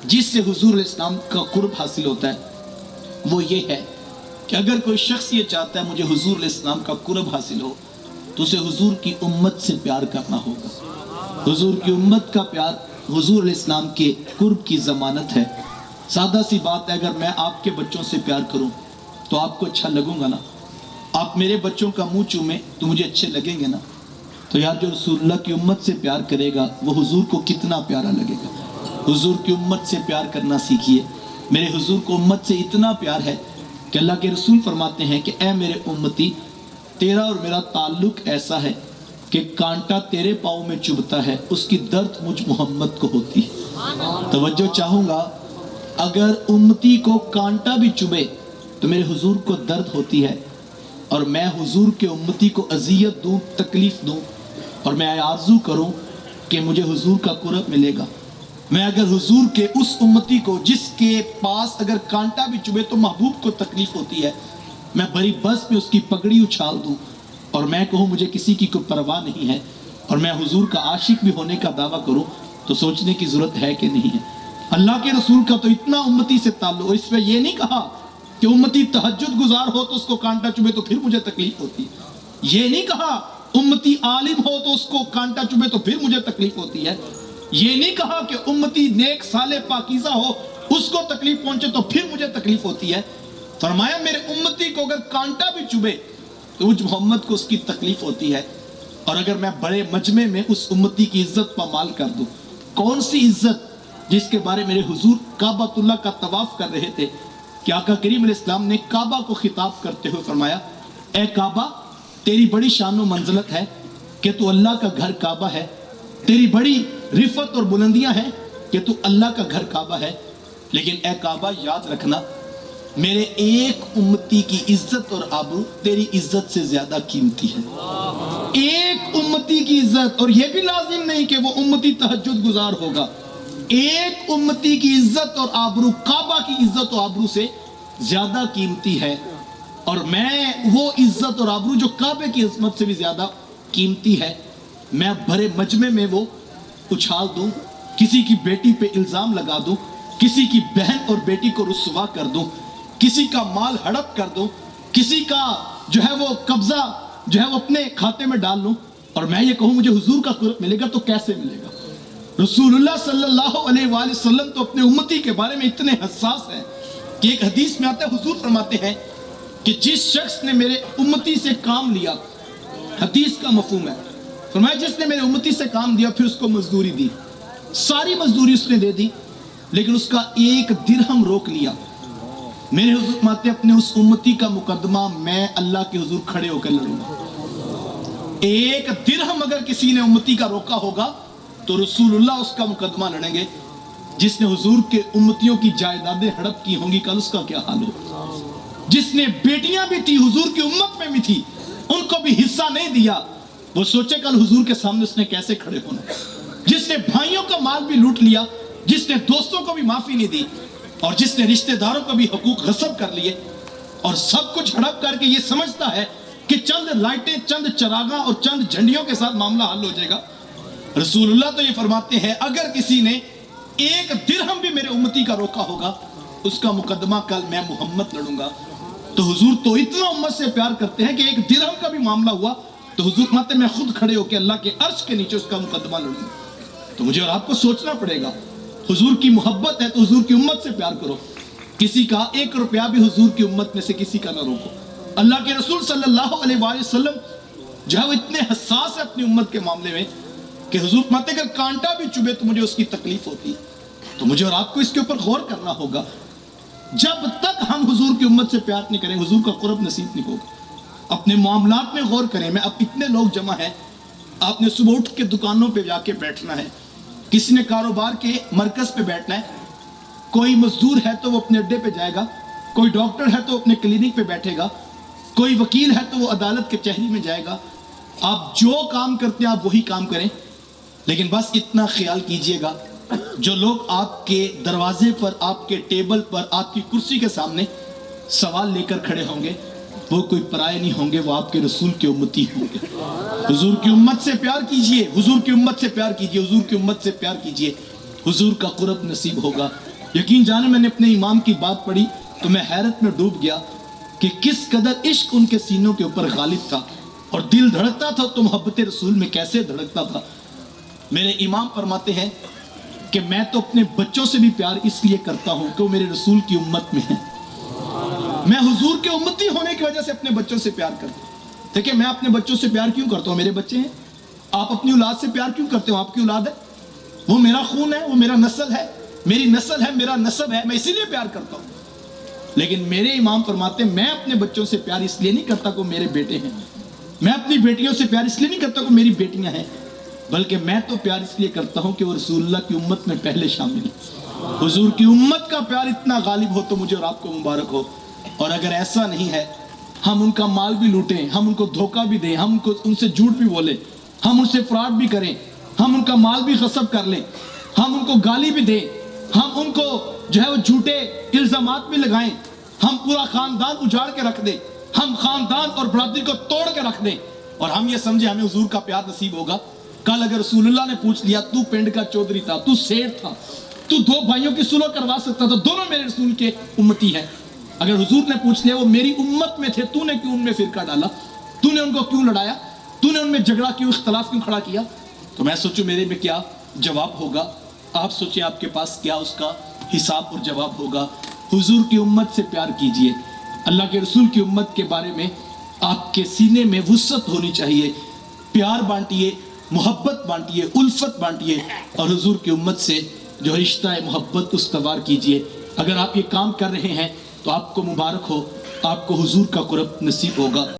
جس سے حضور علیہ السلام کا قرب حاصل ہوتا ہے وہ یہ ہے کہ اگر کوئی شخص یہ چاہتا ہے مجھے حضور علیہ السلام کا قرب حاصل ہو تو اسے حضور کی امت سے پیار کرنا ہوگا۔ حضور کی امت کا پیار حضور علیہ السلام کے قرب کی ضمانت ہے۔ سادہ سی بات ہے، اگر میں آپ کے بچوں سے پیار کروں تو آپ کو اچھا لگوں گا نا؟ آپ میرے بچوں کا منہ چومیں تو مجھے اچھے لگیں گے نا؟ تو یار جو رسول اللہ کی امت سے پیار کرے گا وہ حضور کو کتنا پیارا لگے گا۔ حضور کی امت سے پیار کرنا سیکھیے۔ میرے حضور کو امت سے اتنا پیار ہے کہ اللہ کے رسول فرماتے ہیں کہ اے میرے امتی، تیرا اور میرا تعلق ایسا ہے کہ کانٹا تیرے پاؤں میں چبھتا ہے، اس کی درد مجھ محمد کو ہوتی ہے۔ توجہ چاہوں گا، اگر امتی کو کانٹا بھی چبھے تو میرے حضور کو درد ہوتی ہے، اور میں حضور کے امتی کو اذیت دوں، تکلیف دوں، اور میں آرزو کروں کہ مجھے حضور کا قرب ملے گا، میں اگر حضور کے اس امتی کو جس کے پاس اگر کانٹا بھی چبھے تو محبوب کو تکلیف ہوتی ہے، میں بڑی بس پہ اس کی پگڑی اچھال دوں اور میں کہوں مجھے کسی کی کوئی پرواہ نہیں ہے، اور میں حضور کا عاشق بھی ہونے کا دعویٰ کروں، تو سوچنے کی ضرورت ہے کہ نہیں ہے؟ اللہ کے رسول کا تو اتنا امتی سے تعلق، اس پہ یہ نہیں کہا کہ امتی تہجد گزار ہو تو اس کو کانٹا چبھے تو پھر مجھے تکلیف ہوتی ہے، یہ نہیں کہا امتی عالم ہو تو اس کو کانٹا چبھے تو پھر مجھے تکلیف ہوتی ہے، یہ نہیں کہا کہ امتی نیک صالح پاکیزہ ہو اس کو تکلیف پہنچے تو پھر مجھے تکلیف ہوتی ہے۔ فرمایا میرے امتی کو اگر کانٹا بھی چبھے تو مجھ محمد کو اس کی تکلیف ہوتی ہے، اور اگر میں بڑے مجمع میں اس امتی کی عزت پامال کر دوں، کون سی عزت جس کے بارے میرے حضور کعبۃ اللہ کا طواف کر رہے تھے کہ آقا کریم علیہ السلام نے کعبہ کو خطاب کرتے ہوئے فرمایا، اے کعبہ تیری بڑی شان و منزلت ہے کہ تو اللہ کا گھر کعبہ ہے، تیری بڑی رفعت اور بلندیاں ہیں کہ تو اللہ کا گھر کعبہ ہے، لیکن اے کعبہ یاد رکھنا میرے ایک امتی کی عزت اور آبرو تیری عزت سے زیادہ قیمتی ہے۔ ایک امتی کی عزت، اور یہ بھی لازم نہیں کہ وہ امتی تہجد گزار ہوگا، ایک امتی کی عزت اور آبرو کعبہ کی عزت و آبرو سے زیادہ قیمتی ہے، اور میں وہ عزت اور آبرو جو کعبے کی عظمت سے بھی زیادہ قیمتی ہے، میں بھرے مجمع میں وہ اچھال دوں، کسی کی بیٹی پہ الزام لگا دوں، کسی کی بہن اور بیٹی کو رسوا کر دوں، کسی کا مال ہڑپ کر دوں، کسی کا جو ہے وہ قبضہ جو ہے وہ اپنے کھاتے میں ڈال لوں، اور میں یہ کہوں مجھے حضور کا قرب ملے گا، تو کیسے ملے گا؟ رسول اللہ صلی اللہ علیہ وآلہ وسلم تو اپنے امتی کے بارے میں اتنے حساس ہیں کہ ایک حدیث میں آتا ہے، حضور فرماتے ہیں کہ جس شخص نے میرے امتی سے کام لیا، حدیث کا مفہوم ہے، فرمایا جس نے میرے امتی سے کام دیا پھر اس کو مزدوری دی، ساری مزدوری اس نے دے دی، لیکن اس کا ایک درہم روک لیا، میرے حضور فرماتے ہیں اپنے اس امتی کا مقدمہ میں اللہ کے حضور کھڑے ہو کر لڑوں گا۔ ایک درہم اگر کسی نے امتی کا روکا ہوگا تو رسول اللہ اس کا مقدمہ لڑیں گے۔ جس نے حضور کے امتیوں کی جائیدادیں ہڑپ کی ہوں گی کل اس کا کیا حال ہو؟ جس نے بیٹیاں بھی تھی حضور کی امت میں بھی تھی ان کو بھی حصہ نہیں دیا، وہ سوچے کل حضور کے سامنے اس نے کیسے کھڑے ہونا۔ جس نے بھائیوں کا مال بھی لوٹ لیا، جس نے دوستوں کو بھی معافی نہیں دی، اور جس نے رشتہ داروں کو بھی حقوق غصب کر لیے، اور سب کچھ ہڑپ کر کے یہ سمجھتا ہے کہ چند لائٹیں، چند چراغاں اور چند جھنڈیوں کے ساتھ معاملہ حل ہو جائے گا۔ رسول اللہ تو یہ فرماتے ہیں اگر کسی نے ایک درہم بھی میرے امتی کا روکا ہوگا اس کا مقدمہ کل میں محمد لڑوں گا۔ تو حضور تو اتنا امت سے پیار کرتے ہیں کہ ایک درہم کا بھی معاملہ ہوا تو حضور فرماتے ہیں میں خود کھڑے ہو کے اللہ کے عرش کے نیچے اس کا مقدمہ لڑوں گا۔ تو مجھے اور آپ کو سوچنا پڑے گا، حضور کی محبت ہے تو حضور کی امت سے پیار کرو، کسی کا ایک روپیہ بھی حضور کی امت میں سے کسی کا نہ روکو۔ اللہ کے رسول صلی اللہ علیہ وآلہ وسلم جو ہے وہ اتنے حساس ہے اپنی امت کے معاملے میں کہ حضور فرماتے ہیں اگر کانٹا بھی چبھے تو مجھے اس کی تکلیف ہوتی ہے۔ تو مجھے اور آپ کو اس کے اوپر غور کرنا ہوگا، جب تک ہم حضور کی امت سے پیار نہیں کریں حضور کا قرب نصیب نہیں ہوگا۔ اپنے معاملات میں غور کریں، میں اب اتنے لوگ جمع ہیں، آپ نے صبح اٹھ کے دکانوں پہ جا کے بیٹھنا ہے، کسی نے کاروبار کے مرکز پہ بیٹھنا ہے، کوئی مزدور ہے تو وہ اپنے اڈے پہ جائے گا، کوئی ڈاکٹر ہے تو اپنے کلینک پہ بیٹھے گا، کوئی وکیل ہے تو وہ عدالت کے کچہری میں جائے گا۔ آپ جو کام کرتے ہیں آپ وہی کام کریں، لیکن بس اتنا خیال کیجئے گا جو لوگ آپ کے دروازے پر، آپ کے ٹیبل پر، آپ کی کرسی کے سامنے سوال لے کر کھڑے ہوں گے وہ کوئی پرائے نہیں ہوں گے، وہ آپ کے رسول کے امتی ہوں گے۔ حضور کی امت سے پیار کیجئے، حضور کی امت سے پیار کیجئے، حضور کی امت سے پیار کیجئے، حضور کا قرب نصیب ہوگا۔ یقین جانے میں نے اپنے امام کی بات پڑھی تو میں حیرت میں ڈوب گیا کہ کس قدر عشق ان کے سینوں کے اوپر غالب تھا، اور دل دھڑکتا تھا تو محبت رسول میں کیسے دھڑکتا تھا۔ میرے امام فرماتے ہیں کہ میں تو اپنے بچوں سے بھی پیار اس لیے کرتا ہوں کہ وہ میرے رسول کی امت میں ہیں۔ میں حضور کے امتی ہونے کی وجہ سے اپنے بچوں سے پیار کرتا ہوں۔ دیکھیں میں اپنے بچوں سے پیار کیوں کرتا ہوں؟ میرے بچے ہیں۔ آپ اپنی اولاد سے پیار کیوں کرتے ہو؟ آپ کی اولاد ہے، وہ میرا خون ہے، وہ میرا نسل ہے، میری نسل ہے، میرا نسب ہے، میں اسی لیے پیار کرتا ہوں۔ لیکن میرے امام فرماتے ہیں میں اپنے بچوں سے پیار اس لیے نہیں کرتا کہ وہ میرے بیٹے ہیں، میں اپنی بیٹیوں سے پیار اس لیے نہیں کرتا کہ میری بیٹیاں ہیں، بلکہ میں تو پیار اس لیے کرتا ہوں کہ وہ رسول اللہ کی امت میں پہلے شامل ہیں۔ حضور کی امت کا پیار اتنا غالب ہو تو مجھے اور آپ کو مبارک ہو۔ اور اگر ایسا نہیں ہے، ہم ان کا مال بھی لوٹیں، ہم ان کو دھوکہ بھی دیں، ہم ان سے جھوٹ بھی بولیں، ہم ان سے فراڈ بھی کریں، ہم ان کا مال بھی غصب کر لیں، ہم ان کو گالی بھی دیں، ہم ان کو جو ہے وہ جھوٹے الزامات بھی لگائیں، ہم پورا خاندان اجاڑ کے رکھ دیں، ہم خاندان اور برادری کو توڑ کے رکھ دیں، اور ہم یہ سمجھے ہمیں حضور کا پیار نصیب ہوگا۔ کل اگر رسول اللہ نے پوچھ لیا تو پنڈ کا چودھری تھا، تو سیٹھ تھا، تو دو بھائیوں کی صلح کروا سکتا تھا، دونوں میرے رسول کے امتی ہیں، اگر حضور نے پوچھ لیا وہ میری امت میں تھے، تو نے کیوں ان میں فرقہ ڈالا، تو نے ان کو کیوں لڑایا، تو نے ان میں جھگڑا کیوں، اختلاف کیوں کھڑا کیا، تو میں سوچوں میرے میں کیا جواب ہوگا۔ آپ سوچیں آپ کے پاس کیا اس کا حساب اور جواب ہوگا۔ حضور کی امت سے پیار کیجئے، اللہ کے رسول کی امت کے بارے میں آپ کے سینے میں وسعت ہونی چاہیے، پیار بانٹیے، محبت بانٹیے، الفت بانٹیے، اور حضور کی امت سے جو رشتہ محبت استوار کیجئے۔ اگر آپ یہ کام کر رہے ہیں تو آپ کو مبارک ہو، آپ کو حضور کا قرب نصیب ہوگا۔